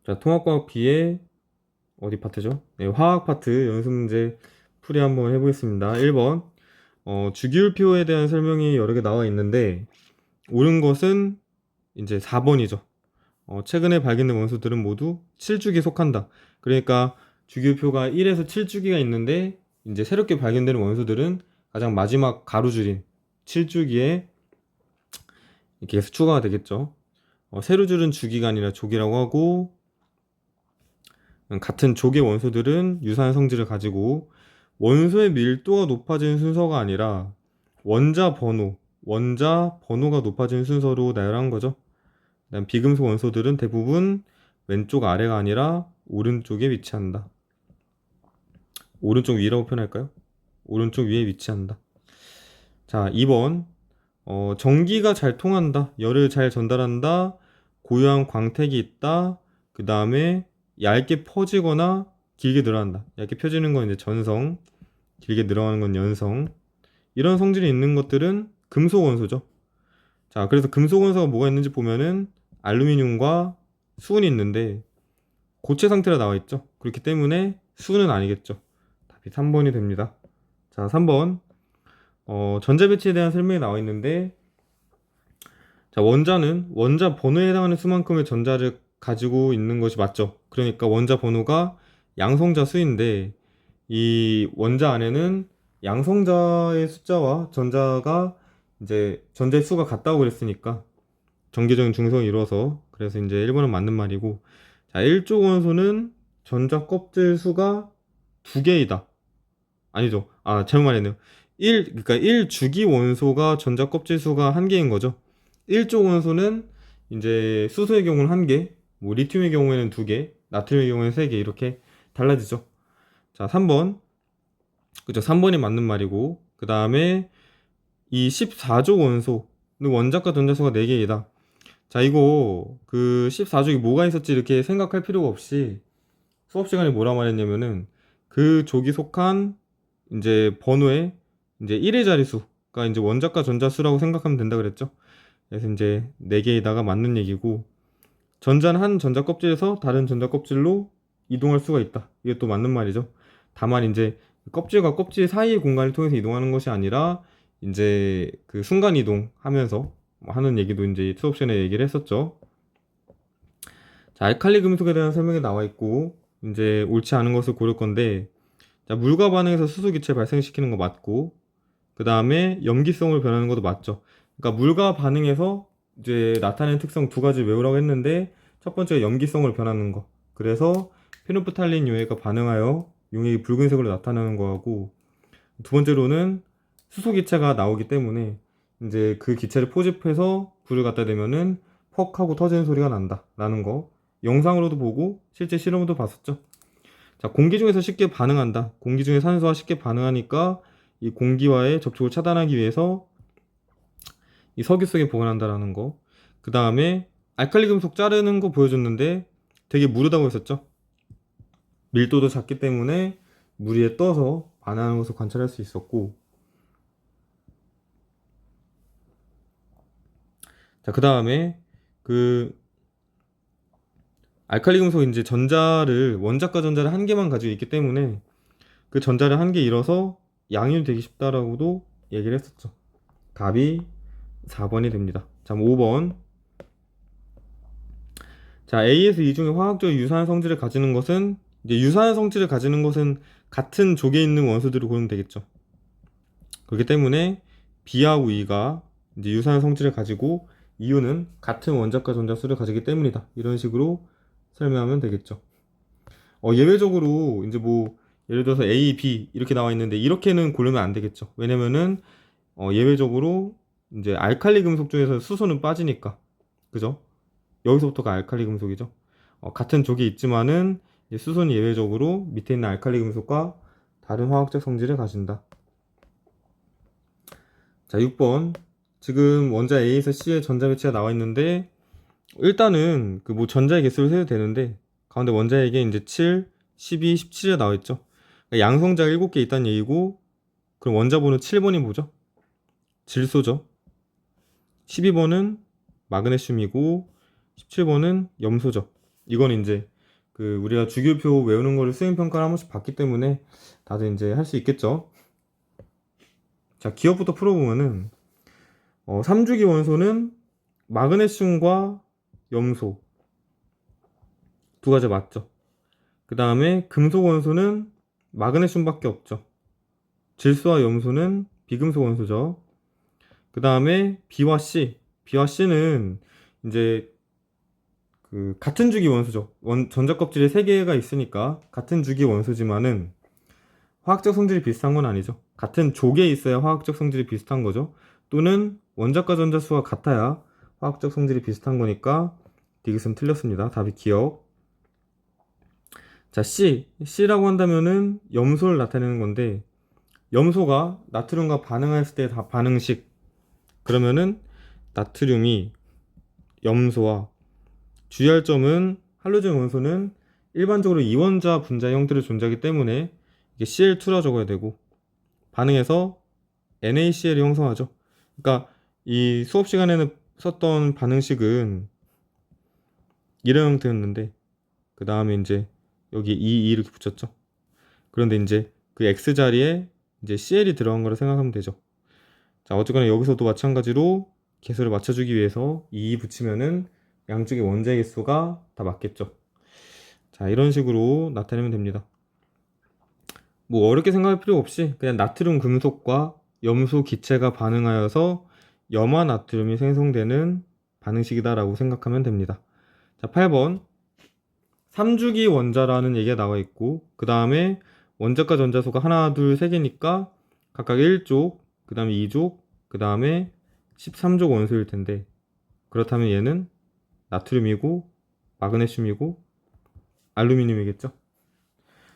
자, 통합과학 B의 어디 파트죠? 네, 화학 파트 연습 문제 풀이 한번 해보겠습니다. 1번. 주기율표에 대한 설명이 여러 개 나와 있는데, 옳은 것은 이제 4번이죠. 최근에 발견된 원소들은 모두 7주기에 속한다. 그러니까 주기율표가 1에서 7주기가 있는데, 이제 새롭게 발견되는 원소들은 가장 마지막 가로줄인 7주기에 이렇게 계속 추가가 되겠죠. 세로줄은 주기가 아니라 조기라고 하고, 같은 족의 원소들은 유사한 성질을 가지고 원소의 밀도가 높아진 순서가 아니라 원자 번호가 높아진 순서로 나열한 거죠. 그다음 비금속 원소들은 대부분 왼쪽 아래가 아니라 오른쪽에 위치한다. 오른쪽 위라고 표현할까요? 오른쪽 위에 위치한다. 자, 2번. 전기가 잘 통한다. 열을 잘 전달한다. 고요한 광택이 있다. 그 다음에 얇게 퍼지거나 길게 늘어난다. 얇게 펴지는 건 이제 전성, 길게 늘어나는 건 연성. 이런 성질이 있는 것들은 금속 원소죠. 자, 그래서 금속 원소가 뭐가 있는지 보면은 알루미늄과 수은이 있는데 고체 상태로 나와 있죠. 그렇기 때문에 수은은 아니겠죠. 답이 3번이 됩니다. 자, 3번. 전자 배치에 대한 설명이 나와 있는데, 자, 원자는 원자 번호에 해당하는 수만큼의 전자를 가지고 있는 것이 맞죠. 그러니까 원자 번호가 양성자 수인데, 이 원자 안에는 양성자의 숫자와 전자가 이제 전자의 수가 같다고 그랬으니까 전개적인 중성이 이루어서, 그래서 이제 1번은 맞는 말이고, 자, 1조 원소는 전자 껍질 수가 2개이다. 아니죠. 아, 잘못 말했네요. 그러니까 1주기 원소가 전자 껍질 수가 1개인 거죠. 1조 원소는 이제 수소의 경우는 1개, 뭐 리튬의 경우에는 2개, 나트륨의 경우에는 3개 이렇게 달라지죠. 자, 3번. 그죠? 3번이 맞는 말이고, 그 다음에 이 14조 원소는 원자과 전자수가 4개이다. 자, 이거 그 14조기 뭐가 있었지 이렇게 생각할 필요가 없이 수업 시간에 뭐라 말했냐면은 그 족이 속한 이제 번호의 이제 1의 자리수가 이제 원자과 전자수라고 생각하면 된다 그랬죠. 그래서 이제 4개에다가 맞는 얘기고, 전자는 한 전자 껍질에서 다른 전자 껍질로 이동할 수가 있다. 이게 또 맞는 말이죠. 다만 이제 껍질과 껍질 사이의 공간을 통해서 이동하는 것이 아니라 이제 그 순간 이동하면서 하는 얘기도 이제 수업 시간에 얘기를 했었죠. 자, 알칼리 금속에 대한 설명이 나와 있고, 이제 옳지 않은 것을 고를 건데, 자, 물과 반응해서 수소 기체 발생시키는 거 맞고, 그 다음에 염기성을 변하는 것도 맞죠. 그러니까 물과 반응해서 이제 나타내는 특성 2가지 외우라고 했는데, 첫 번째가 염기성을 변하는 거. 그래서 페노프탈린 용해가 반응하여 용액이 붉은색으로 나타나는 거하고, 두 번째로는 수소 기체가 나오기 때문에 이제 그 기체를 포집해서 불을 갖다 대면은 퍽 하고 터지는 소리가 난다 라는 거 영상으로도 보고 실제 실험도 봤었죠. 자, 공기 중에서 쉽게 반응한다. 공기 중에 산소와 쉽게 반응하니까 이 공기와의 접촉을 차단하기 위해서 이 석유 속에 보관한다라는 거. 그 다음에 알칼리 금속 자르는 거 보여줬는데 되게 무르다고 했었죠. 밀도도 작기 때문에 물 위에 떠서 반응하는 것을 관찰할 수 있었고, 자, 그 다음에 그 알칼리 금속 이제 전자를 원자과 전자를 1개만 가지고 있기 때문에 그 전자를 1개 잃어서 양이 되기 쉽다라고도 얘기를 했었죠. 답이 4번이 됩니다. 자, 5번. 자, A에서 이 중에 화학적 유사한 성질을 가지는 것은, 이제 유사한 성질을 가지는 것은 같은 족에 있는 원소들을 고르면 되겠죠. 그렇기 때문에 B하고 E가 이제 유사한 성질을 가지고 이유는 같은 원자과 전자수를 가지기 때문이다. 이런 식으로 설명하면 되겠죠. 예외적으로 이제 뭐 예를 들어서 A, B 이렇게 나와 있는데 이렇게는 고르면 안 되겠죠. 왜냐면은 예외적으로 이제 알칼리 금속 중에서 수소는 빠지니까. 그죠? 여기서부터가 알칼리 금속이죠. 같은 족이 있지만은 이제 수소는 예외적으로 밑에 있는 알칼리 금속과 다른 화학적 성질을 가진다. 자, 6번. 지금 원자 A에서 C의 전자 배치가 나와 있는데, 일단은 그 뭐 전자의 개수를 세도 되는데, 가운데 원자에게 이제 7, 12, 17이 나와 있죠. 그러니까 양성자가 7개 있다는 얘기고, 그럼 원자 번호 7번이 뭐죠? 질소죠. 12번은 마그네슘이고 17번은 염소죠. 이건 이제 그 우리가 주기율표 외우는 거를 수행평가를 한 번씩 봤기 때문에 다들 이제 할 수 있겠죠. 자, 기억부터 풀어보면은 3주기 원소는 마그네슘과 염소 두 가지 맞죠. 그 다음에 금속 원소는 마그네슘밖에 없죠. 질소와 염소는 비금속 원소죠. 그 다음에 B와 C는 이제 그 같은 주기 원소죠. 전자껍질에 3개가 있으니까 같은 주기 원소지만은 화학적 성질이 비슷한 건 아니죠. 같은 족에 있어야 화학적 성질이 비슷한 거죠. 또는 원자과 전자수가 같아야 화학적 성질이 비슷한 거니까 디귿은 틀렸습니다. 답이 기억. 자, C라고 한다면은 염소를 나타내는 건데, 염소가 나트륨과 반응했을 때 다 반응식. 그러면은 나트륨이 염소와 주의할 점은 할로젠 원소는 일반적으로 이원자 분자 형태로 존재하기 때문에 이게 Cl2라 적어야 되고, 반응해서 NaCl이 형성하죠. 그러니까 이 수업 시간에는 썼던 반응식은 이런 형태였는데, 그 다음에 이제 여기 2 이렇게 붙였죠. 그런데 이제 그 X 자리에 이제 CL이 들어간 거라 생각하면 되죠. 자, 어쨌거나 여기서도 마찬가지로 개수를 맞춰주기 위해서 2 붙이면은 양쪽의 원자의 개수가 다 맞겠죠. 자, 이런 식으로 나타내면 됩니다. 뭐 어렵게 생각할 필요 없이 그냥 나트륨 금속과 염소 기체가 반응하여서 염화 나트륨이 생성되는 반응식이다라고 생각하면 됩니다. 자, 8번 3주기 원자라는 얘기가 나와 있고, 그 다음에 원자과 전자수가 하나, 둘, 세 개니까 각각 1족, 그 다음에 2족, 그 다음에 13족 원소일 텐데, 그렇다면 얘는 나트륨이고 마그네슘이고 알루미늄이겠죠.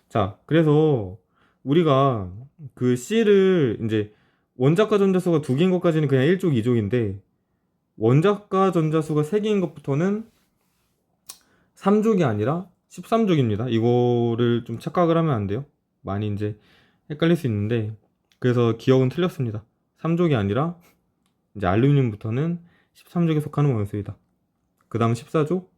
자, 그래서 우리가 그 C를 이제 원자과 전자수가 2개인 것까지는 그냥 1족, 2족인데 원자과 전자수가 3개인 것부터는 3족이 아니라 13족입니다. 이거를 좀 착각을 하면 안 돼요. 많이 이제 헷갈릴 수 있는데, 그래서 기억은 틀렸습니다. 3족이 아니라 이제 알루미늄부터는 13족에 속하는 원소이다. 그 다음 14족,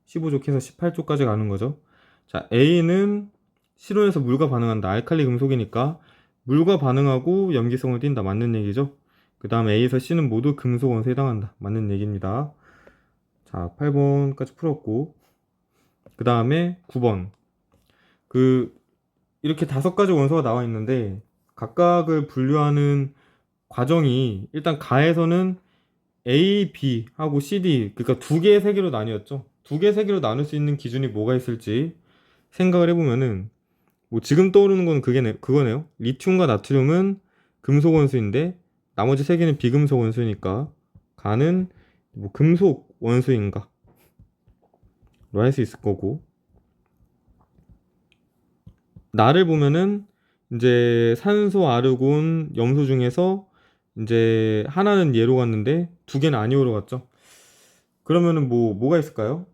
15족 해서 18족까지 가는 거죠. 자, A는 실온에서 물과 반응한다. 알칼리 금속이니까 물과 반응하고 염기성을 띈다. 맞는 얘기죠. 그 다음 A에서 C는 모두 금속 원소에 해당한다. 맞는 얘기입니다. 자, 8번까지 풀었고, 그 다음에 9번. 이렇게 5가지 원소가 나와 있는데, 각각을 분류하는 과정이, 일단 가에서는 A, B 하고 C, D, 그러니까 2개, 3개로 나뉘었죠. 2개, 3개로 나눌 수 있는 기준이 뭐가 있을지 생각을 해보면은, 뭐 지금 떠오르는 건 그거네요. 리튬과 나트륨은 금속 원소인데, 나머지 3개는 비금속 원소니까, 가는 뭐 금속 원소인가? 로 할 수 있을 거고, 나를 보면은 이제 산소, 아르곤, 염소 중에서 이제 하나는 예로 갔는데 2개는 아니오로 갔죠. 그러면은 뭐가 있을까요?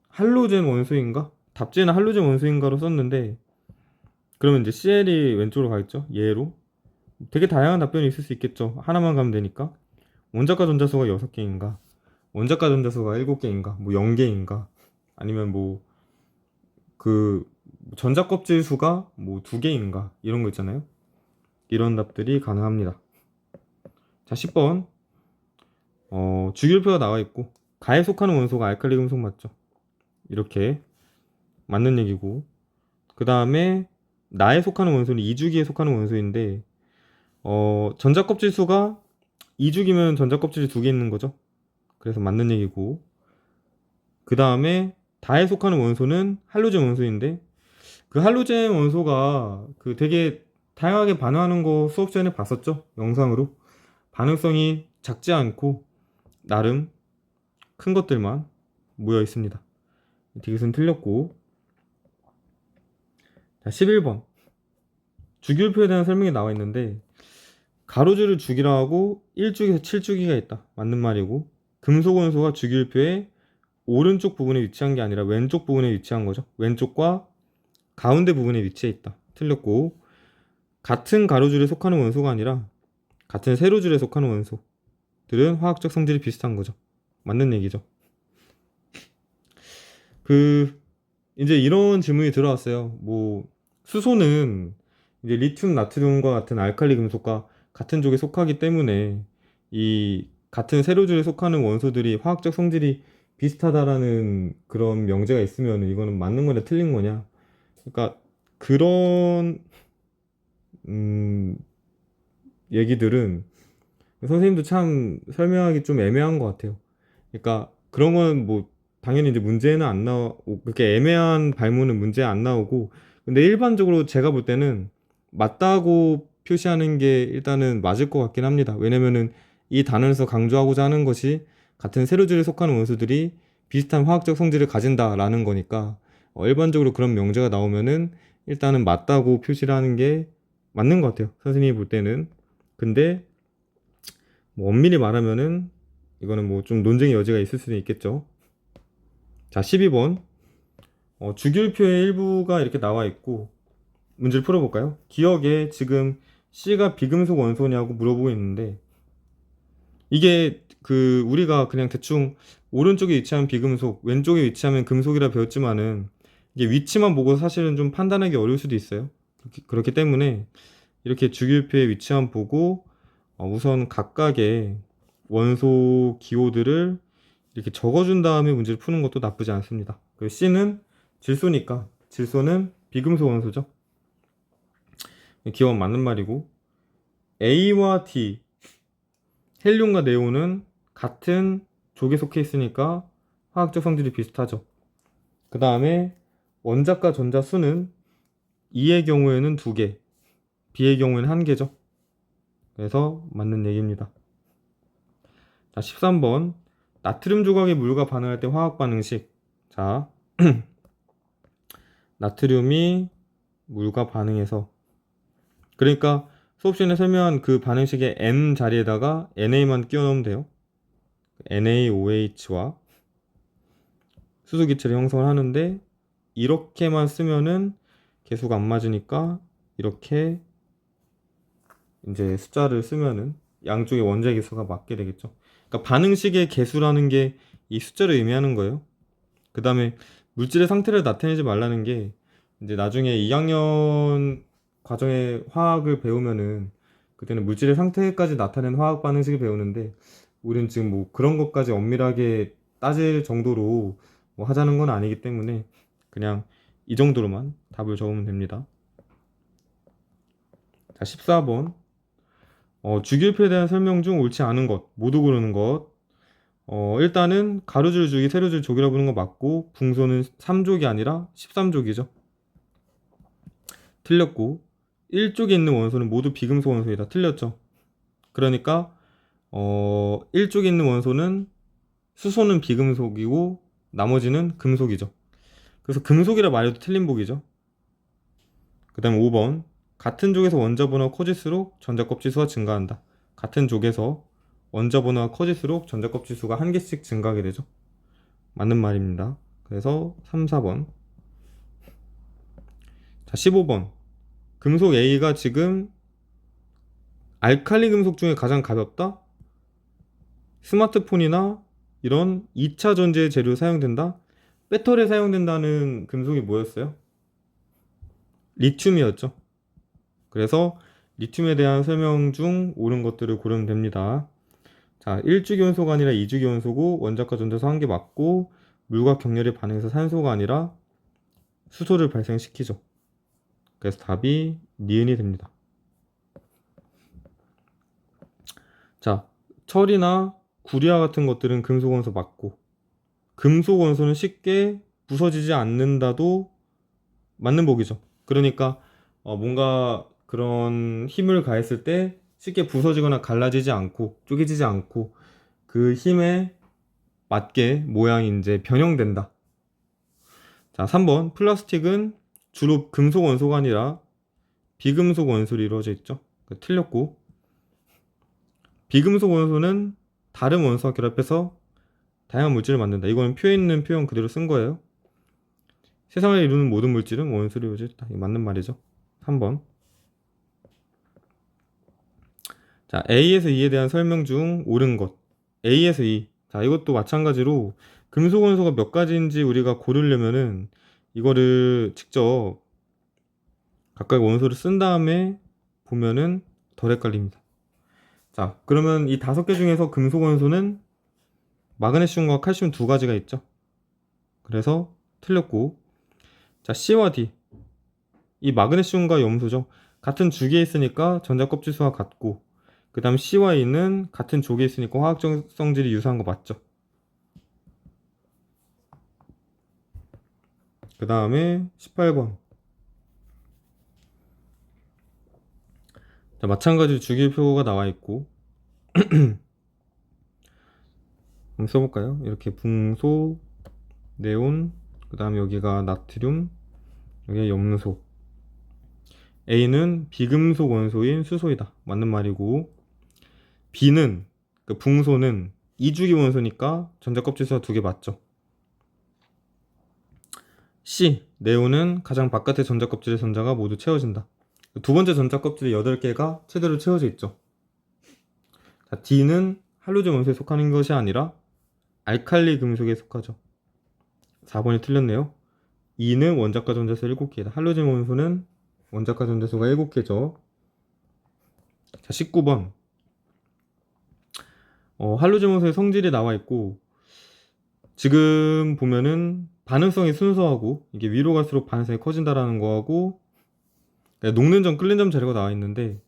할로젠 원소인가? 답지에는 할로젠 원소인가로 썼는데, 그러면 이제 CL이 왼쪽으로 가겠죠. 예로. 되게 다양한 답변이 있을 수 있겠죠. 하나만 가면 되니까. 원자과 전자수가 6개인가? 원자과 전자수가 7개인가? 뭐 0개인가? 아니면 뭐 그 전자껍질 수가 뭐 2개인가? 이런 거 있잖아요. 이런 답들이 가능합니다. 자, 10번. 주기율표가 나와 있고, 가에 속하는 원소가 알칼리 금속 맞죠? 이렇게 맞는 얘기고, 그 다음에 나에 속하는 원소는 2주기에 속하는 원소인데, 전자껍질 수가 2주기면 전자껍질이 2개 있는 거죠. 그래서 맞는 얘기고, 그 다음에 다에 속하는 원소는 할로젠 원소인데, 그 할로젠 원소가 그 되게 다양하게 반응하는 거 수업 시간에 봤었죠? 영상으로. 반응성이 작지 않고 나름 큰 것들만 모여 있습니다. 디귿은 틀렸고. 자, 11번. 주기율표에 대한 설명이 나와 있는데, 가로줄을 주기라 하고 1주기에서 7주기가 있다. 맞는 말이고, 금속 원소가 주기율표의 오른쪽 부분에 위치한 게 아니라 왼쪽 부분에 위치한 거죠. 왼쪽과 가운데 부분에 위치해 있다. 틀렸고, 같은 가로줄에 속하는 원소가 아니라 같은 세로줄에 속하는 원소들은 화학적 성질이 비슷한 거죠. 맞는 얘기죠. 이제 이런 질문이 들어왔어요. 뭐, 수소는 이제 리튬, 나트륨과 같은 알칼리 금속과 같은 쪽에 속하기 때문에 이 같은 세로줄에 속하는 원소들이 화학적 성질이 비슷하다라는 그런 명제가 있으면 이거는 맞는 거냐 틀린 거냐. 그러니까 그런 음, 얘기들은 선생님도 참 설명하기 좀 애매한 것 같아요. 그러니까 그런 건 뭐 당연히 이제 문제는 안 나오고 그렇게 애매한 발문은 문제 안 나오고 근데 일반적으로 제가 볼 때는 맞다고 표시하는 게 일단은 맞을 것 같긴 합니다. 왜냐면은 이 단원에서 강조하고자 하는 것이 같은 세로줄에 속하는 원소들이 비슷한 화학적 성질을 가진다라는 거니까 일반적으로 그런 명제가 나오면은 일단은 맞다고 표시를 하는 게 맞는 것 같아요. 선생님이 볼 때는. 근데 뭐 엄밀히 말하면은 이거는 뭐 좀 논쟁의 여지가 있을 수는 있겠죠. 자, 12번. 주기율표의 일부가 이렇게 나와 있고 문제를 풀어볼까요? 기억에 지금 C가 비금속 원소냐고 물어보고 있는데 이게 우리가 그냥 대충 오른쪽에 위치하면 비금속, 왼쪽에 위치하면 금속이라 배웠지만은 이게 위치만 보고 사실은 좀 판단하기 어려울 수도 있어요. 그렇기 때문에 이렇게 주기율표의 위치만 보고 우선 각각의 원소 기호들을 이렇게 적어준 다음에 문제를 푸는 것도 나쁘지 않습니다. 그리고 C는 질소니까 질소는 비금속 원소죠. 기원 맞는 말이고 A와 D, 헬륨과 네온은 같은 족에 속해 있으니까 화학적 성질이 비슷하죠. 그 다음에 원자과 전자 수는 E의 경우에는 2개, B의 경우에는 1개죠. 그래서 맞는 얘기입니다. 자, 13번. 나트륨 조각이 물과 반응할 때 화학 반응식. 자, 나트륨이 물과 반응해서 그러니까 수업 시간에 설명한 그 반응식의 N 자리에다가 NA만 끼워 넣으면 돼요. NaOH와 수소기체를 형성을 하는데 이렇게만 쓰면은 개수가 안 맞으니까 이렇게 이제 숫자를 쓰면은 양쪽의 원자의 개수가 맞게 되겠죠. 그러니까 반응식의 개수라는 게 이 숫자를 의미하는 거예요. 그 다음에 물질의 상태를 나타내지 말라는 게 이제 나중에 2학년 과정에 화학을 배우면은 그때는 물질의 상태까지 나타내는 화학 반응식을 배우는데 우리는 지금 뭐 그런 것까지 엄밀하게 따질 정도로 뭐 하자는 건 아니기 때문에 그냥 이 정도로만 답을 적으면 됩니다. 자, 14번. 주기율표에 대한 설명 중 옳지 않은 것 모두 고르는 것. 일단은 가로줄 주기 세로줄 족이라고 부르는 거 맞고 붕소는 3족이 아니라 13족이죠. 틀렸고 1쪽에 있는 원소는 모두 비금속 원소이다. 틀렸죠. 그러니까 1쪽에 있는 원소는 수소는 비금속이고 나머지는 금속이죠. 그래서 금속이라 말해도 틀린 복이죠. 그 다음 5번. 같은 족에서 원자 번호가 커질수록 전자 껍질 수가 증가한다. 같은 족에서 원자 번호가 커질수록 전자 껍질 수가 한 개씩 증가하게 되죠. 맞는 말입니다. 그래서 3, 4번. 자, 15번. 금속 A가 지금 알칼리 금속 중에 가장 가볍다? 스마트폰이나 이런 2차 전지의 재료에 사용된다? 배터리에 사용된다는 금속이 뭐였어요? 리튬이었죠. 그래서 리튬에 대한 설명 중 옳은 것들을 고르면 됩니다. 자, 1주기원소가 아니라 2주기원소고 원자과 전자수 한 개 맞고 물과 격렬히 반응해서 산소가 아니라 수소를 발생시키죠. 그래서 답이 니은이 됩니다. 자, 철이나 구리와 같은 것들은 금속 원소 맞고 금속 원소는 쉽게 부서지지 않는다도 맞는 복이죠. 그러니까 뭔가 그런 힘을 가했을 때 쉽게 부서지거나 갈라지지 않고 쪼개지지 않고 그 힘에 맞게 모양이 이제 변형된다. 자, 3번. 플라스틱은 주로 금속 원소가 아니라 비금속 원소로 이루어져 있죠. 틀렸고 비금속 원소는 다른 원소와 결합해서 다양한 물질을 만든다. 이거는 표에 있는 표현 그대로 쓴 거예요. 세상을 이루는 모든 물질은 원소로 이루어져 있다. 이거 맞는 말이죠. 3번. 자, A에서 E에 대한 설명 중 옳은 것. A에서 E. 자, 이것도 마찬가지로 금속 원소가 몇 가지인지 우리가 고르려면은 이거를 직접 각각 원소를 쓴 다음에 보면은 덜 헷갈립니다. 자, 그러면 이 5개 중에서 금속 원소는 마그네슘과 칼슘 2가지가 있죠. 그래서 틀렸고, 자, C와 D. 이 마그네슘과 염소죠. 같은 주기에 있으니까 전자 껍질 수가 같고, 그 다음 C와 E는 같은 족에 있으니까 화학적 성질이 유사한 거 맞죠. 그 다음에 18번. 자, 마찬가지로 주기표가 나와 있고, 한번 써볼까요? 이렇게 붕소, 네온, 그 다음에 여기가 나트륨, 여기가 염소. A는 비금속 원소인 수소이다. 맞는 말이고, B는, 그 붕소는 이주기 원소니까 전자 껍질 수가 2개 맞죠. C, 네온은 가장 바깥의 전자 껍질의 전자가 모두 채워진다. 두 번째 전자 껍질의 8개가 최대로 채워져 있죠. 자, D는 할로젠 원소에 속하는 것이 아니라 알칼리 금속에 속하죠. 4번이 틀렸네요. E는 원자과 전자수 7개이다. 할로젠 원소는 원자과 전자수가 7개죠. 자, 19번. 할로젠 원소의 성질이 나와 있고, 지금 보면은 반응성이 순수하고 이게 위로 갈수록 반응성이 커진다라는 거하고, 녹는 점, 끓는 점 자료가 나와 있는데,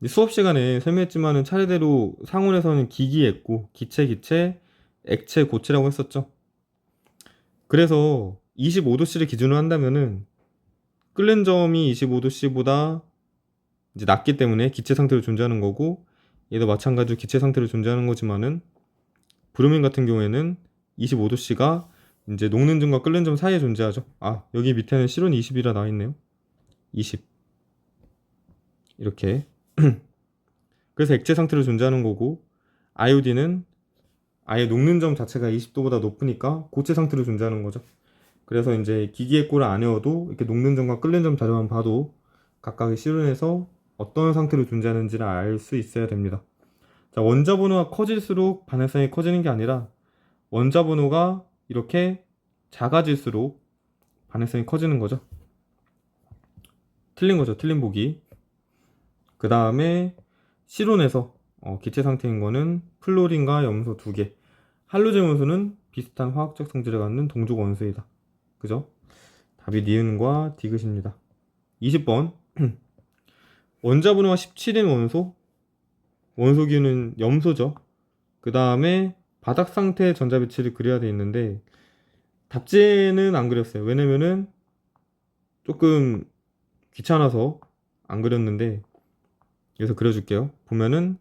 수업 시간에 설명했지만은 차례대로 상온에서는 기기액고, 기체, 액체, 고체라고 했었죠. 그래서 25도씨를 기준으로 한다면은 끓는 점이 25도씨보다 이제 낮기 때문에 기체 상태로 존재하는 거고, 얘도 마찬가지로 기체 상태로 존재하는 거지만은 브로민 같은 경우에는 25도씨가 이제 녹는 점과 끓는 점 사이에 존재하죠. 아, 여기 밑에는 실온 20이라 나와 있네요. 20 이렇게. 그래서 액체 상태로 존재하는 거고, 아이오딘은 아예 녹는 점 자체가 20도보다 높으니까 고체 상태로 존재하는 거죠. 그래서 이제 기기의 꼴을 안 외워도 이렇게 녹는 점과 끓는 점 자료만 봐도 각각의 실온에서 어떤 상태로 존재하는지를 알 수 있어야 됩니다. 자, 원자 번호가 커질수록 반응성이 커지는 게 아니라 원자 번호가 이렇게 작아질수록 반응성이 커지는 거죠. 틀린 거죠. 틀린 보기. 그 다음에 실온에서 기체 상태인 거는 플로린과 염소 2개. 할로젠 원소는 비슷한 화학적 성질을 갖는 동족 원소이다. 그죠? 답이 니은과 디귿입니다. 20번. 원자 번호가 17인 원소. 원소기는 염소죠. 그 다음에 바닥 상태의 전자 배치를 그려야 돼 있는데, 답지에는 안 그렸어요. 왜냐면은 조금 귀찮아서 안 그렸는데, 여기서 그려줄게요. 보면은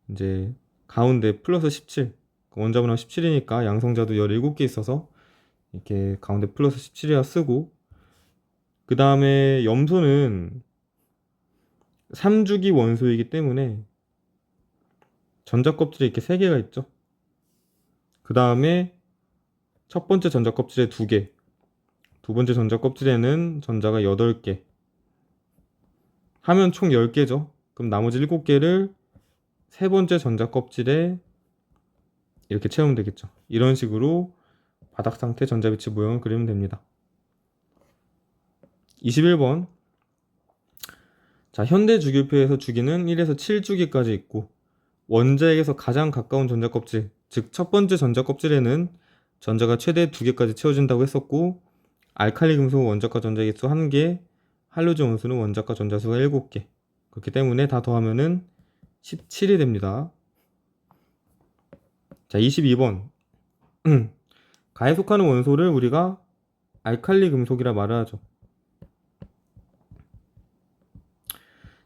이제 가운데 플러스 17, 원자 번호가 17이니까 양성자도 17개 있어서 이렇게 가운데 플러스 17이라 쓰고, 그 다음에 염소는 3주기 원소이기 때문에 전자 껍질에 이렇게 3개가 있죠. 그 다음에 첫 번째 전자 껍질에 2개, 두 번째 전자 껍질에는 전자가 8개 하면 총 10개죠. 그럼 나머지 7개를 세 번째 전자 껍질에 이렇게 채우면 되겠죠. 이런 식으로 바닥 상태 전자 배치 모형을 그리면 됩니다. 21번. 자, 현대 주기표에서 주기는 1에서 7주기까지 있고, 원자에게서 가장 가까운 전자 껍질, 즉 첫 번째 전자 껍질에는 전자가 최대 2개까지 채워진다고 했었고, 알칼리 금속 원자과 전자기수 1개, 할로젠 원소는 원자과 전자수가 7개. 그렇기 때문에 다 더하면은 17이 됩니다. 자, 22번. 가에 속하는 원소를 우리가 알칼리 금속이라 말을 하죠.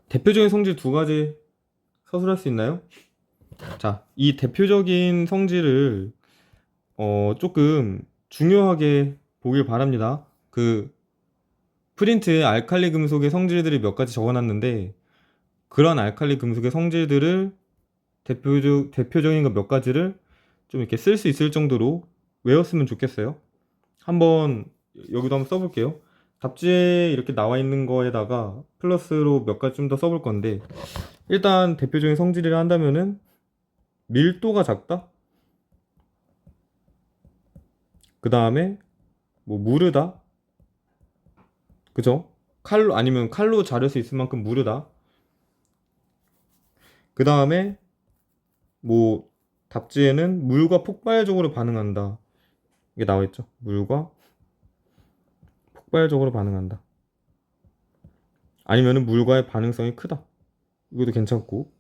대표적인 성질 2가지 서술할 수 있나요? 자, 이 대표적인 성질을 조금 중요하게 보길 바랍니다. 그 프린트에 알칼리 금속의 성질들이 몇 가지 적어놨는데, 그런 알칼리 금속의 성질들을 대표적인 거 몇 가지를 좀 이렇게 쓸 수 있을 정도로 외웠으면 좋겠어요. 한번 여기도 한번 써볼게요. 답지에 이렇게 나와 있는 거에다가 플러스로 몇 가지 좀 더 써볼 건데, 일단 대표적인 성질이라 한다면은 밀도가 작다? 그 다음에 뭐 무르다, 그죠? 칼로 아니면 칼로 자를 수 있을 만큼 무르다. 그 다음에 뭐 답지에는 물과 폭발적으로 반응한다. 이게 나와 있죠. 물과 폭발적으로 반응한다. 아니면은 물과의 반응성이 크다. 이것도 괜찮고.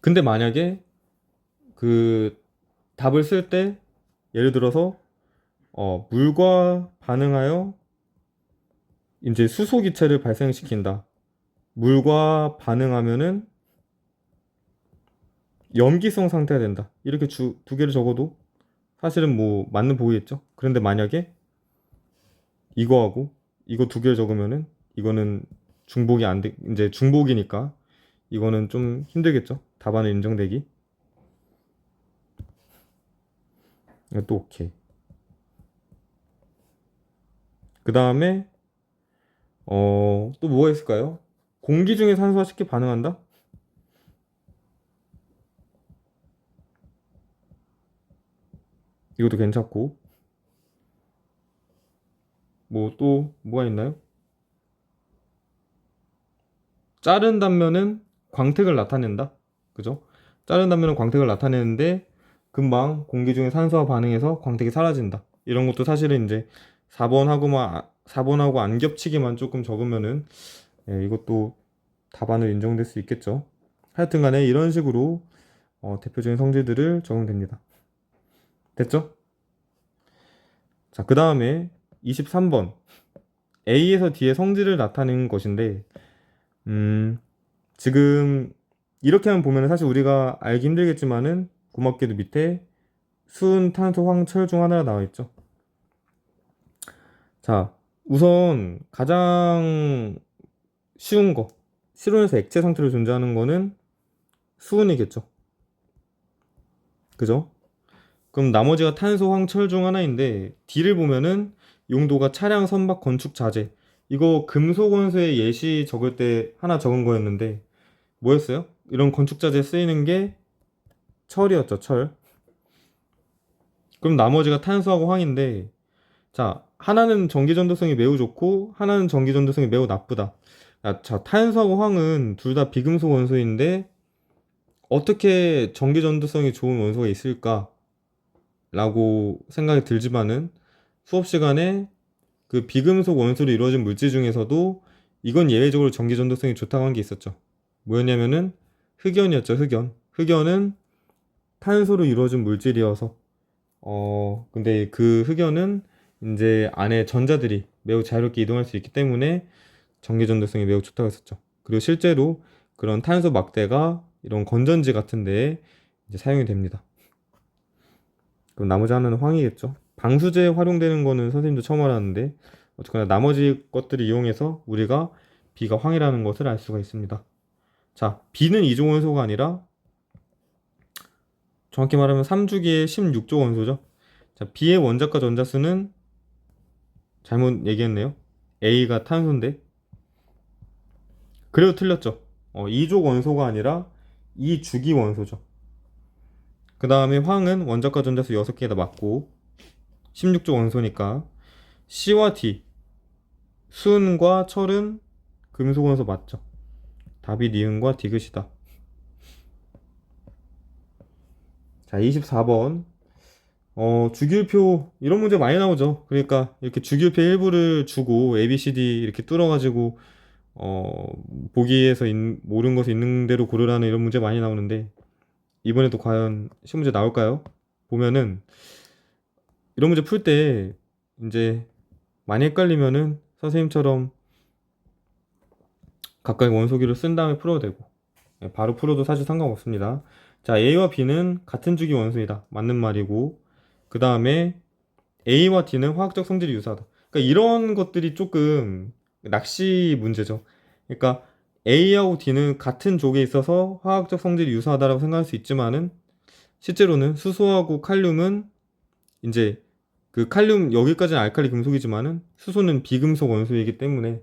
근데 만약에 그 답을 쓸 때 예를 들어서 물과 반응하여 이제 수소 기체를 발생시킨다. 물과 반응하면은 염기성 상태가 된다. 이렇게 두 개를 적어도 사실은 뭐 맞는 보기겠죠. 그런데 만약에 이거하고 이거 두 개를 적으면은 이거는 중복이 안 돼. 이제 중복이니까 이거는 좀 힘들겠죠. 답안을 인정되기. 또 오케이. 그 다음에 또 뭐가 있을까요? 공기 중에 산소와 쉽게 반응한다? 이것도 괜찮고. 뭐 또 뭐가 있나요? 자른 단면은 광택을 나타낸다. 그죠? 자른 단면은 광택을 나타내는데 금방 공기 중에 산소와 반응해서 광택이 사라진다. 이런 것도 사실은 이제 4번하고 안 겹치게만 조금 적으면은 이것도 답안을 인정될 수 있겠죠. 하여튼 간에 이런 식으로 대표적인 성질들을 적으면 됩니다. 됐죠? 자, 그 다음에 23번. A에서 D의 성질을 나타내는 것인데, 지금 이렇게만 보면 사실 우리가 알기 힘들겠지만은 고맙게도 밑에 순, 탄소, 황, 철 중 하나가 나와 있죠. 자, 우선 가장 쉬운 거, 실온에서 액체 상태로 존재하는 거는 수은이겠죠. 그죠? 그럼 나머지가 탄소, 황, 철 중 하나인데 D를 보면은 용도가 차량, 선박, 건축, 자재. 이거 금속 원소의 예시 적을 때 하나 적은 거였는데 뭐였어요? 이런 건축 자재에 쓰이는 게 철이었죠, 철. 그럼 나머지가 탄소하고 황인데 자, 하나는 전기 전도성이 매우 좋고 하나는 전기 전도성이 매우 나쁘다. 자, 탄소하고 황은 둘 다 비금속 원소인데 어떻게 전기 전도성이 좋은 원소가 있을까? 라고 생각이 들지만은 수업 시간에 그 비금속 원소로 이루어진 물질 중에서도 이건 예외적으로 전기 전도성이 좋다고 한 게 있었죠. 뭐였냐면은 흑연이었죠, 흑연. 흑연은 탄소로 이루어진 물질이어서 근데 그 흑연은 이제 안에 전자들이 매우 자유롭게 이동할 수 있기 때문에 전기 전도성이 매우 좋다고 했었죠. 그리고 실제로 그런 탄소 막대가 이런 건전지 같은 데에 이제 사용이 됩니다. 그럼 나머지 하나는 황이겠죠. 방수제에 활용되는 거는 선생님도 처음 알았는데 어쨌거나 나머지 것들을 이용해서 우리가 B가 황이라는 것을 알 수가 있습니다. 자, B는 2조 원소가 아니라 정확히 말하면 3주기의 16조 원소죠. 자, B의 원자과 전자수는 잘못 얘기했네요. A가 탄소인데 그래도 틀렸죠. 2족 원소가 아니라 2주기 원소죠. 그 다음에 황은 원자과 전자수 6개에다 맞고 16족 원소니까 C와 D 수은과 철은 금속 원소 맞죠. 답이 니은과 디귿이다. 자, 24번 주기율표 이런 문제 많이 나오죠. 그러니까 이렇게 주기율표 일부를 주고 A, B, C, D 이렇게 뚫어가지고 보기에서 모르는 것을 있는 대로 고르라는 이런 문제 많이 나오는데 이번에도 과연 시험 문제 나올까요? 보면은 이런 문제 풀 때 이제 많이 헷갈리면은 선생님처럼 각각 원소기를 쓴 다음에 풀어도 되고 바로 풀어도 사실 상관없습니다. 자, A와 B는 같은 주기 원소이다. 맞는 말이고 그 다음에 A와 D는 화학적 성질이 유사하다. 그러니까 이런 것들이 조금 낚시 문제죠. 그러니까 A하고 D는 같은 족에 있어서 화학적 성질이 유사하다라고 생각할 수 있지만은 실제로는 수소하고 칼륨은 이제 그 칼륨 여기까지는 알칼리 금속이지만은 수소는 비금속 원소이기 때문에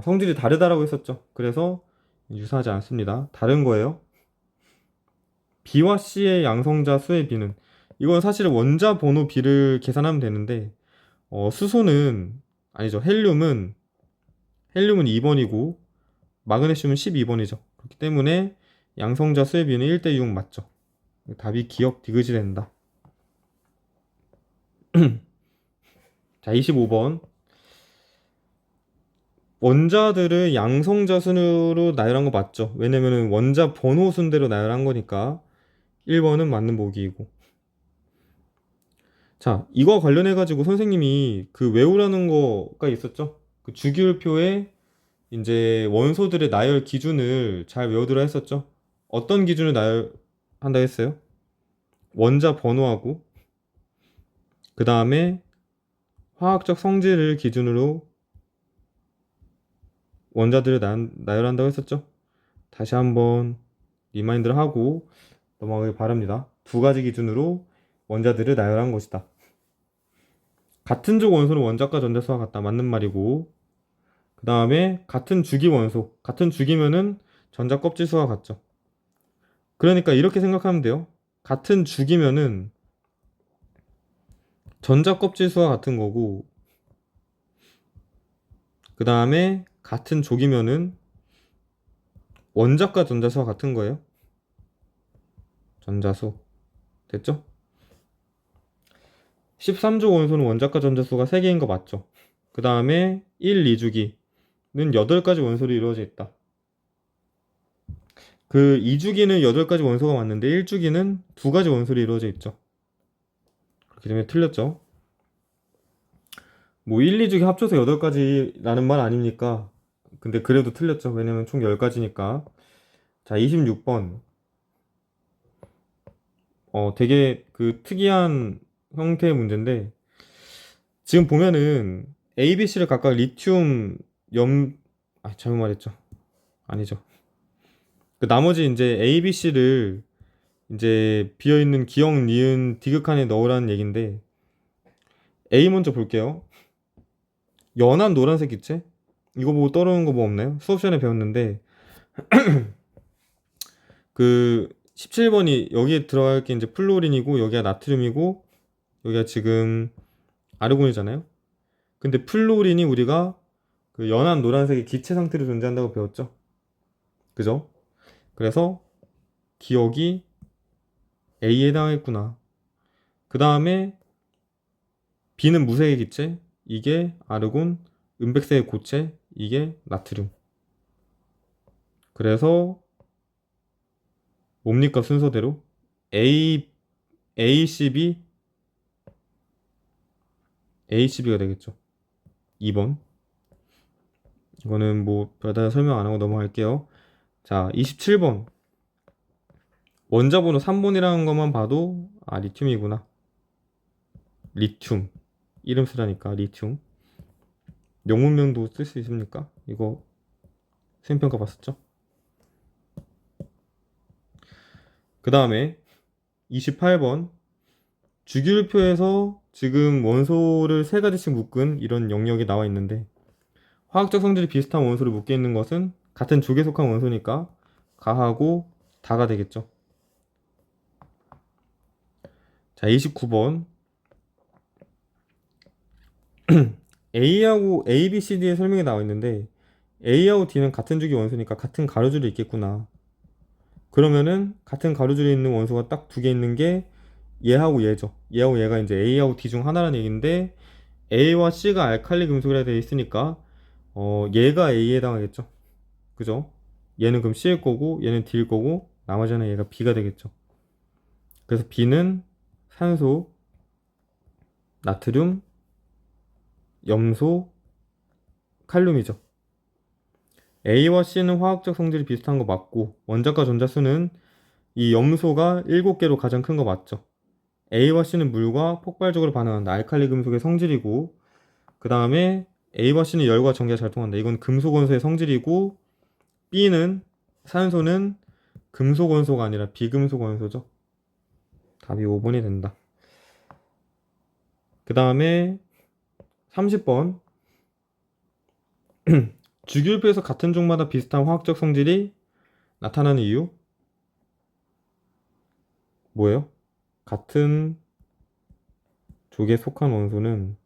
성질이 다르다라고 했었죠. 그래서 유사하지 않습니다. 다른 거예요. B와 C의 양성자 수의 비는 이건 사실은 원자 번호 B를 계산하면 되는데 수소는 아니죠. 헬륨은 2번이고 마그네슘은 12번이죠. 그렇기 때문에 양성자 수의 비는 1대6 맞죠. 답이 기억 디귿이 된다. 자, 25번. 원자들을 양성자 순으로 나열한 거 맞죠? 왜냐면은 원자 번호 순대로 나열한 거니까 1번은 맞는 보기이고. 자, 이거 관련해 가지고 선생님이 그 외우라는 거가 있었죠? 그 주기율표에 이제 원소들의 나열 기준을 잘 외우더라 했었죠? 어떤 기준을 나열한다 했어요? 원자 번호하고 그 다음에 화학적 성질을 기준으로 원자들을 나열한다고 했었죠? 다시 한번 리마인드를 하고 넘어가길 바랍니다. 두 가지 기준으로 원자들을 나열한 것이다. 같은 족 원소는 원자과 전자수와 같다. 맞는 말이고, 그 다음에 같은 주기 원소, 같은 주기면은 전자 껍질수와 같죠. 그러니까 이렇게 생각하면 돼요. 같은 주기면은 전자 껍질수와 같은 거고, 그 다음에 같은 족이면은 원자과 전자수와 같은 거예요. 전자수. 됐죠? 13조 원소는 원자과 전자수가 3개인 거 맞죠? 그 다음에 1, 2주기는 8가지 원소로 이루어져 있다. 그 2주기는 8가지 원소가 맞는데 1주기는 2가지 원소로 이루어져 있죠. 그렇기 때문에 틀렸죠. 뭐 1, 2주기 합쳐서 8가지라는 말 아닙니까? 근데 그래도 틀렸죠. 왜냐면 총 10가지니까. 자, 26번. 되게 그 특이한 형태의 문제인데 지금 보면은 A, B, C를 각각 리튬, 잘못 말했죠. 아니죠. 그 나머지 이제 A, B, C를 이제 비어있는 기역, 니은, 디귿칸에 넣으라는 얘긴데 A 먼저 볼게요. 연한 노란색 기체? 이거 보고 떠오르는 거 뭐 없나요? 수업 시간에 배웠는데 그 17번이 여기에 들어갈 게 이제 플로린이고 여기가 나트륨이고 여기가 지금 아르곤이잖아요. 근데 플로린이 우리가 그 연한 노란색의 기체 상태로 존재한다고 배웠죠. 그죠? 그래서 기억이 A에 해당하겠구나. 그 다음에 B는 무색의 기체, 이게 아르곤, 은백색의 고체, 이게 나트륨. 그래서 뭡니까 순서대로? A, ACB, ACB가 되겠죠. 2번. 이거는 뭐 별다른 설명 안 하고 넘어갈게요. 자, 27번. 원자 번호 3번이라는 것만 봐도 리튬이구나. 리튬. 이름 쓰라니까 리튬. 영문명도 쓸 수 있습니까? 이거 수행평가 봤었죠? 그 다음에 28번. 주기율표에서 지금 원소를 3가지씩 묶은 이런 영역이 나와 있는데 화학적 성질이 비슷한 원소를 묶여 있는 것은 같은 족에 속한 원소니까 가하고 다가 되겠죠. 자, 29번. A하고 A, B, C, D의 설명이 나와 있는데 A하고 D는 같은 주기 원소니까 같은 가로줄이 있겠구나. 그러면은 같은 가로줄에 있는 원소가 딱 2개 있는 게 얘하고 얘죠. 얘하고 얘가 이제 A하고 D 중 하나라는 얘기인데 A와 C가 알칼리 금속이라 되어 있으니까 얘가 A에 해당하겠죠. 그죠? 얘는 그럼 C일 거고 얘는 D일 거고 나머지 하나 얘가 B가 되겠죠. 그래서 B는 산소, 나트륨, 염소, 칼륨이죠. A와 C는 화학적 성질이 비슷한 거 맞고 원자과 전자수는 이 염소가 7개로 가장 큰 거 맞죠. A와 C는 물과 폭발적으로 반응한다. 알칼리 금속의 성질이고 그 다음에 A와 C는 열과 전기가 잘 통한다. 이건 금속 원소의 성질이고 B는 산소는 금속 원소가 아니라 비금속 원소죠. 답이 5번이 된다. 그 다음에 30번. 주기율표에서 같은 종마다 비슷한 화학적 성질이 나타나는 이유? 뭐예요? 같은 쪽에 속한 원소는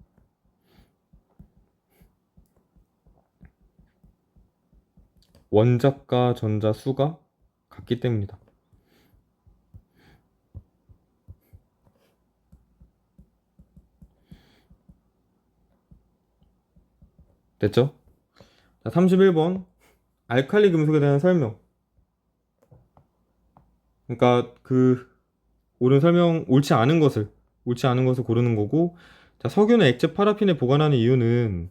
원자과 전자 수가 같기 때문이다. 됐죠? 자, 31번 알칼리 금속에 대한 설명. 그러니까 옳은 설명, 옳지 않은 것을 고르는 거고. 자, 석유는 액체 파라핀에 보관하는 이유는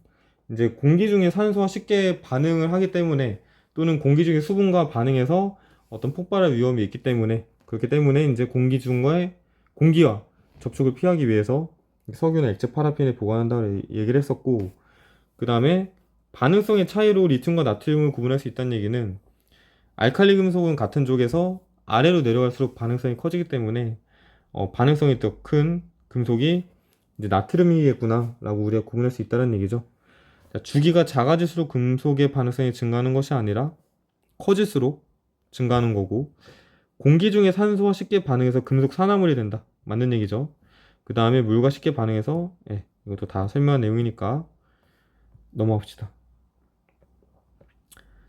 이제 공기 중에 산소와 쉽게 반응을 하기 때문에, 또는 공기 중에 수분과 반응해서 어떤 폭발할 위험이 있기 때문에, 그렇기 때문에 이제 공기와 접촉을 피하기 위해서 석유는 액체 파라핀에 보관한다고 얘기를 했었고, 그 다음에 반응성의 차이로 리튬과 나트륨을 구분할 수 있다는 얘기는, 알칼리 금속은 같은 쪽에서 아래로 내려갈수록 반응성이 커지기 때문에 반응성이 더 큰 금속이 이제 나트륨이겠구나 라고 우리가 구분할 수 있다는 얘기죠. 자, 주기가 작아질수록 금속의 반응성이 증가하는 것이 아니라 커질수록 증가하는 거고, 공기 중에 산소와 쉽게 반응해서 금속 산화물이 된다, 맞는 얘기죠. 그 다음에 물과 쉽게 반응해서, 이것도 다 설명한 내용이니까 넘어갑시다.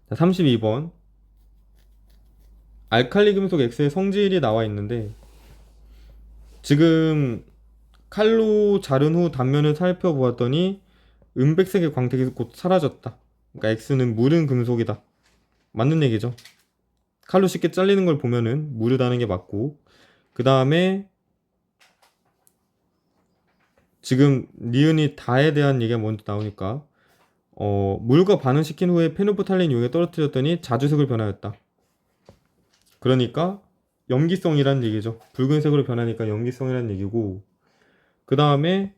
자, 32번 알칼리 금속 X의 성질이 나와 있는데, 지금 칼로 자른 후 단면을 살펴보았더니 은백색의 광택이 곧 사라졌다. 그러니까 X는 무른 금속이다, 맞는 얘기죠. 칼로 쉽게 잘리는 걸 보면은 무르다는 게 맞고, 그 다음에 지금 니은이 다에 대한 얘기가 먼저 나오니까 물과 반응시킨 후에 페노프탈린 용에 떨어뜨렸더니 자주색을 변하였다. 그러니까 염기성이라는 얘기죠. 붉은색으로 변하니까 염기성이라는 얘기고, 그 다음에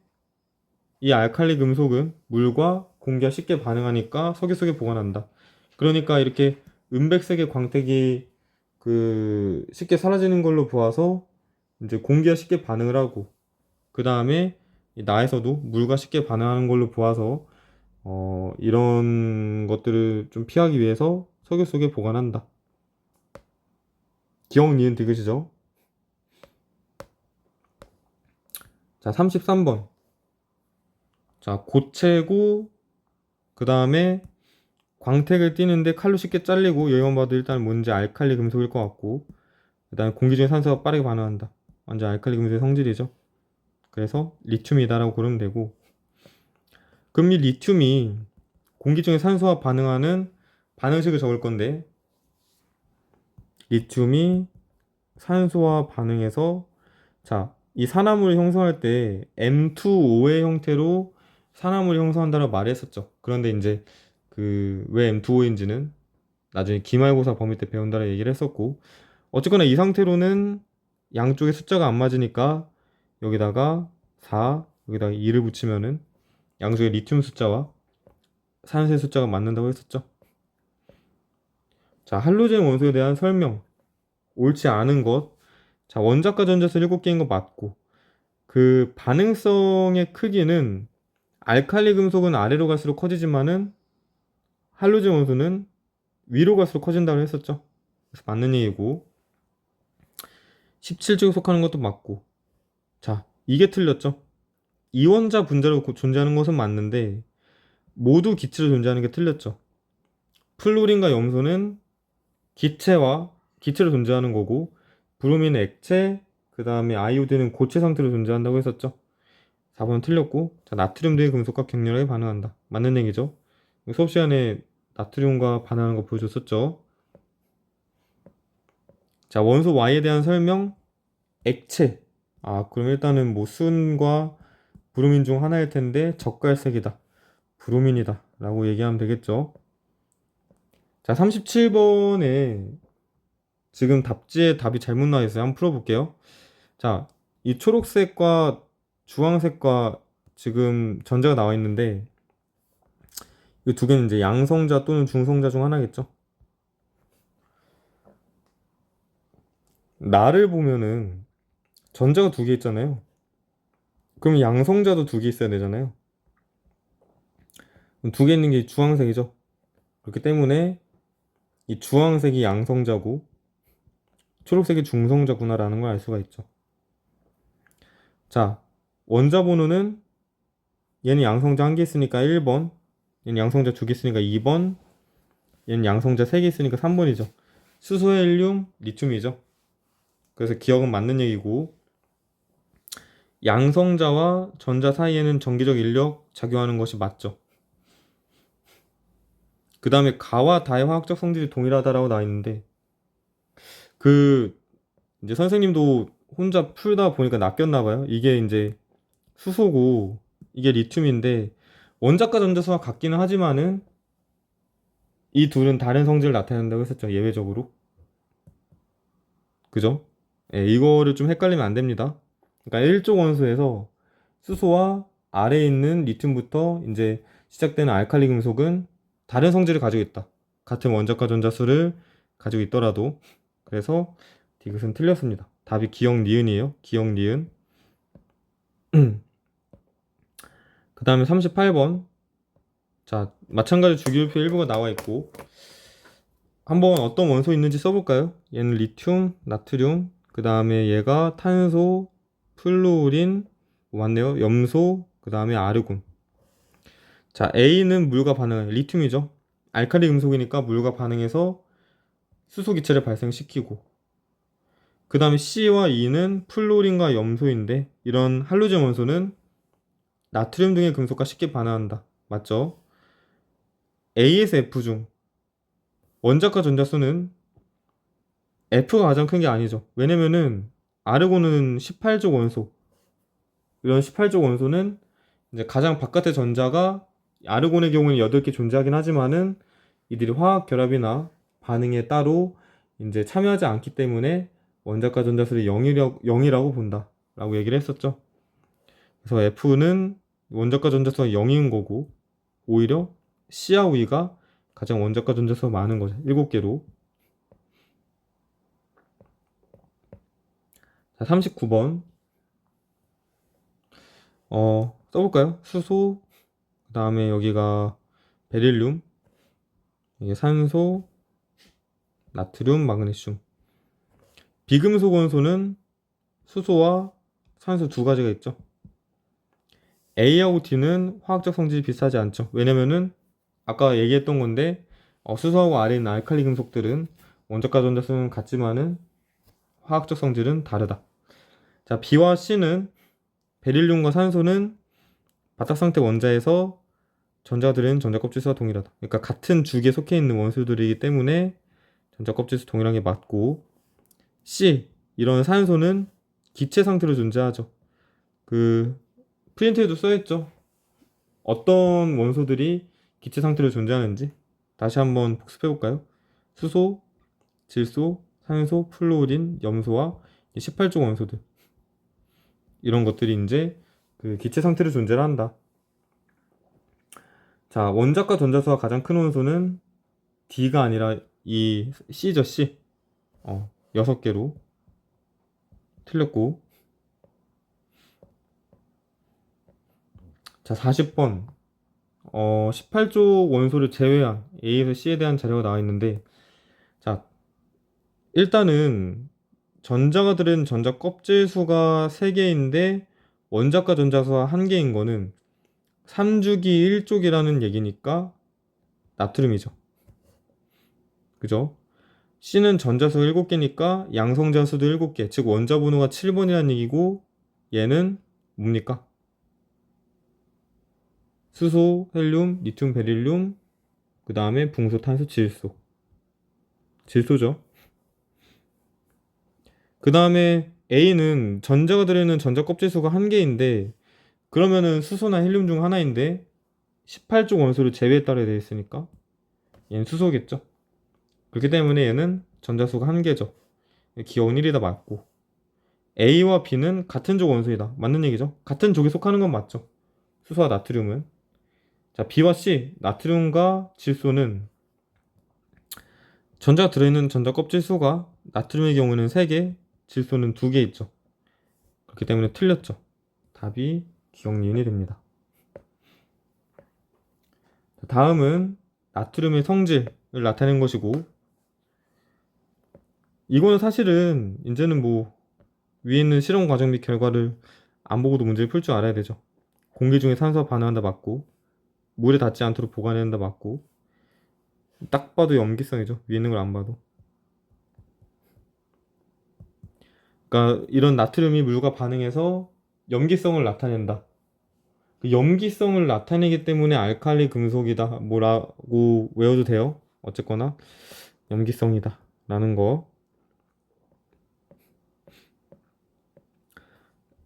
이 알칼리 금속은 물과 공기와 쉽게 반응하니까 석유 속에 보관한다. 그러니까 이렇게 은백색의 광택이 쉽게 사라지는 걸로 보아서 이제 공기와 쉽게 반응을 하고, 그 다음에 나에서도 물과 쉽게 반응하는 걸로 보아서 이런 것들을 좀 피하기 위해서 석유 속에 보관한다. 기억 니은 디귿이죠. 자, 33번. 자, 고체고, 그 다음에 광택을 띠는데 칼로 쉽게 잘리고, 여기만 봐도 일단 뭔지 알칼리 금속일 것 같고, 그 다음에 공기 중에 산소가 빠르게 반응한다. 완전 알칼리 금속의 성질이죠. 그래서 리튬이다라고 고르면 되고, 그럼 이 리튬이 공기 중에 산소와 반응하는 반응식을 적을 건데, 리튬이 산소와 반응해서, 자, 이 산화물을 형성할 때 M2O의 형태로 산화물을 형성한다고 말했었죠. 그런데 이제 왜 M2O인지는 나중에 기말고사 범위 때 배운다고 얘기를 했었고, 어쨌거나 이 상태로는 양쪽의 숫자가 안 맞으니까 여기다가 4, 여기다가 2를 붙이면은 양쪽의 리튬 숫자와 산소의 숫자가 맞는다고 했었죠. 자, 할로젠 원소에 대한 설명. 옳지 않은 것. 자, 원자과 전자수 7개인 거 맞고, 반응성의 크기는 알칼리 금속은 아래로 갈수록 커지지만은 할로젠 원소는 위로 갈수록 커진다고 했었죠. 그래서 맞는 얘기고, 17쪽에 속하는 것도 맞고. 자, 이게 틀렸죠. 이원자 분자로 존재하는 것은 맞는데 모두 기체로 존재하는 게 틀렸죠. 플루린과 염소는 기체로 존재하는 거고, 브로민은 액체, 그 다음에 아이오딘은 고체 상태로 존재한다고 했었죠. 4번 틀렸고, 자, 나트륨 등의 금속과 격렬하게 반응한다, 맞는 얘기죠. 수업 시간에 나트륨과 반응하는 거 보여줬었죠. 자, 원소 Y에 대한 설명. 액체. 그럼 일단은 뭐 순과 브로민 중 하나일 텐데 젓갈색이다, 브로민이다 라고 얘기하면 되겠죠. 자, 37번에 지금 답지에 답이 잘못 나와 있어요. 한번 풀어볼게요. 자, 이 초록색과 주황색과 지금 전자가 나와 있는데, 이 두 개는 이제 양성자 또는 중성자 중 하나겠죠. 나를 보면은 전자가 두 개 있잖아요. 그럼 양성자도 두 개 있어야 되잖아요. 두 개 있는 게 주황색이죠. 그렇기 때문에 이 주황색이 양성자고 초록색이 중성자구나라는 걸 알 수가 있죠. 자, 원자 번호는 얘는 양성자 1개 있으니까 1번, 얘는 양성자 2개 있으니까 2번, 얘는 양성자 3개 있으니까 3번이죠. 수소, 헬륨, 리튬이죠. 그래서 기억은 맞는 얘기고, 양성자와 전자 사이에는 전기적 인력 작용하는 것이 맞죠. 그 다음에 가와 다의 화학적 성질이 동일하다라고 나와 있는데, 이제 선생님도 혼자 풀다 보니까 낚였나 봐요. 이게 이제 수소고, 이게 리튬인데, 원자과 전자수가 같기는 하지만은, 이 둘은 다른 성질을 나타낸다고 했었죠. 예외적으로. 그죠? 예, 이거를 좀 헷갈리면 안 됩니다. 그러니까 일족 원소에서 수소와 아래에 있는 리튬부터 이제 시작되는 알칼리 금속은 다른 성질을 가지고 있다. 같은 원자과 전자수를 가지고 있더라도. 그래서 디귿은 틀렸습니다. 답이 기억 니은이에요. 기억 니은. 그 다음에 38번. 자, 마찬가지 주기율표 일부가 나와 있고, 한번 어떤 원소 있는지 써볼까요? 얘는 리튬, 나트륨, 그 다음에 얘가 탄소, 플루오린, 맞네요. 염소, 그 다음에 아르곤. 자, A는 물과 반응해요. 리튬이죠. 알칼리 금속이니까 물과 반응해서 수소 기체를 발생시키고, 그 다음에 C와 E는 플루오린과 염소인데, 이런 할로젠 원소는 나트륨 등의 금속과 쉽게 반응한다. 맞죠? A에서 F 중 원자과 전자수는 F가 가장 큰 게 아니죠. 왜냐면은 아르곤은 18족 원소. 이런 18족 원소는 이제 가장 바깥의 전자가 아르곤의 경우에는 8개 존재하긴 하지만은 이들이 화학 결합이나 반응에 따로 이제 참여하지 않기 때문에 원자과 전자수를 0이라고 본다. 라고 얘기를 했었죠. 그래서 F는 원자과 전자수가 0인 거고, 오히려 C하고 E가 가장 원자과 전자수가 많은 거죠. 7개로. 자, 39번. 써볼까요? 수소, 그 다음에 여기가 베릴륨, 이게 산소, 나트륨, 마그네슘. 비금속 원소는 수소와 산소 두 가지가 있죠. A하고 D는 화학적 성질이 비슷하지 않죠. 왜냐면은 아까 얘기했던 건데, 수소하고 아래 있는 알칼리 금속들은 원자과 전자수는 같지만은 화학적 성질은 다르다. 자, B와 C는 베릴륨과 산소는 바닥 상태 원자에서 전자가 들어있는 전자 껍질수와 동일하다. 그러니까 같은 죽에 속해 있는 원소들이기 때문에 전자 껍질수 동일한 게 맞고, C, 이런 산소는 기체 상태로 존재하죠. 그 프린트에도 써있죠. 어떤 원소들이 기체 상태로 존재하는지 다시 한번 복습해 볼까요? 수소, 질소, 산소, 플루오린, 염소와 18족 원소들, 이런 것들이 이제 그 기체 상태로 존재를 한다. 자, 원자과 전자수가 가장 큰 원소는 D가 아니라 이 C죠, C. 6개로 틀렸고. 자, 40번. 18족 원소를 제외한 A에서 C에 대한 자료가 나와 있는데, 자, 일단은 전자가 들은 전자 껍질 수가 3개인데 원자과 전자수가 1개인 거는 3주기 1족이라는 얘기니까 나트륨이죠. 그죠? C는 전자수가 7개니까 양성자수도 7개, 즉 원자 번호가 7번이라는 얘기고, 얘는 뭡니까? 수소, 헬륨, 리튬, 베릴륨, 그 다음에 붕소, 탄소, 질소. 질소죠. 그 다음에 A는 전자가 들어있는 전자 껍질 수가 1개인데, 그러면은 수소나 헬륨 중 하나인데 18족 원소를 제외했다고 되어 있으니까 얘는 수소겠죠. 그렇기 때문에 얘는 전자수가 1개죠. 기억은 1이다 맞고, A와 B는 같은 족 원소이다. 맞는 얘기죠. 같은 족에 속하는 건 맞죠. 수소와 나트륨은. 자, B와 C, 나트륨과 질소는 전자가 들어있는 전자 껍질 수가 나트륨의 경우는 3개, 질소는 2개 있죠. 그렇기 때문에 틀렸죠. 답이 기억니은이 됩니다. 다음은 나트륨의 성질을 나타낸 것이고, 이거는 사실은 이제는 뭐 위에 있는 실험 과정 및 결과를 안 보고도 문제를 풀 줄 알아야 되죠. 공기 중에 산소와 반응한다 맞고, 물에 닿지 않도록 보관해야 한다 맞고, 딱 봐도 염기성이죠. 위에 있는 걸 안 봐도. 그러니까 이런 나트륨이 물과 반응해서 염기성을 나타낸다. 그 염기성을 나타내기 때문에 알칼리 금속이다. 뭐라고 외워도 돼요. 어쨌거나 염기성이다. 라는 거.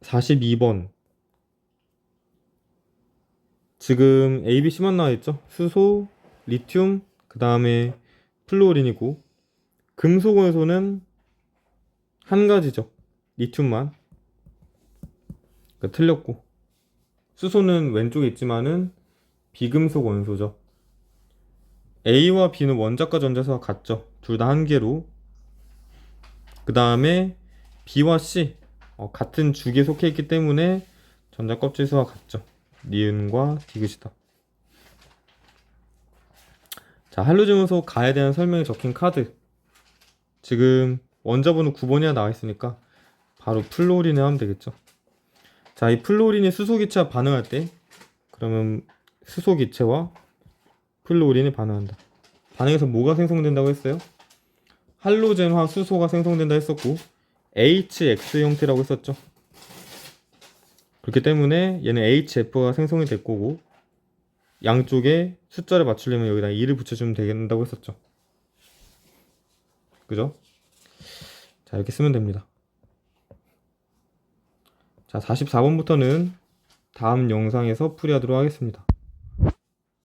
42번. 지금 A, B, C만 나와 있죠. 수소, 리튬, 그 다음에 플루오린이고, 금속 원소는 한 가지죠. 리튬만. 그러니까 틀렸고, 수소는 왼쪽에 있지만은 비금속 원소죠. A와 B는 원자과 전자수가 같죠. 둘 다 한 개로. 그 다음에 B와 C 같은 주기에 속해 있기 때문에 전자 껍질 수가 같죠. 니은과 디귿이다. 자, 할로젠 원소 가에 대한 설명이 적힌 카드. 지금 원자번호 9번이나 나와 있으니까 바로 플로린에 하면 되겠죠. 자, 이 플로린이 수소기체와 반응할 때 그러면 수소기체와 플로린이 반응한다. 반응해서 뭐가 생성된다고 했어요? 할로젠화 수소가 생성된다 했었고 HX 형태라고 했었죠. 그렇기 때문에 얘는 HF가 생성이 될 거고 양쪽에 숫자를 맞추려면 여기다 2를 붙여주면 된다고 했었죠. 그죠? 자, 이렇게 쓰면 됩니다. 자, 44번부터는 다음 영상에서 풀이하도록 하겠습니다.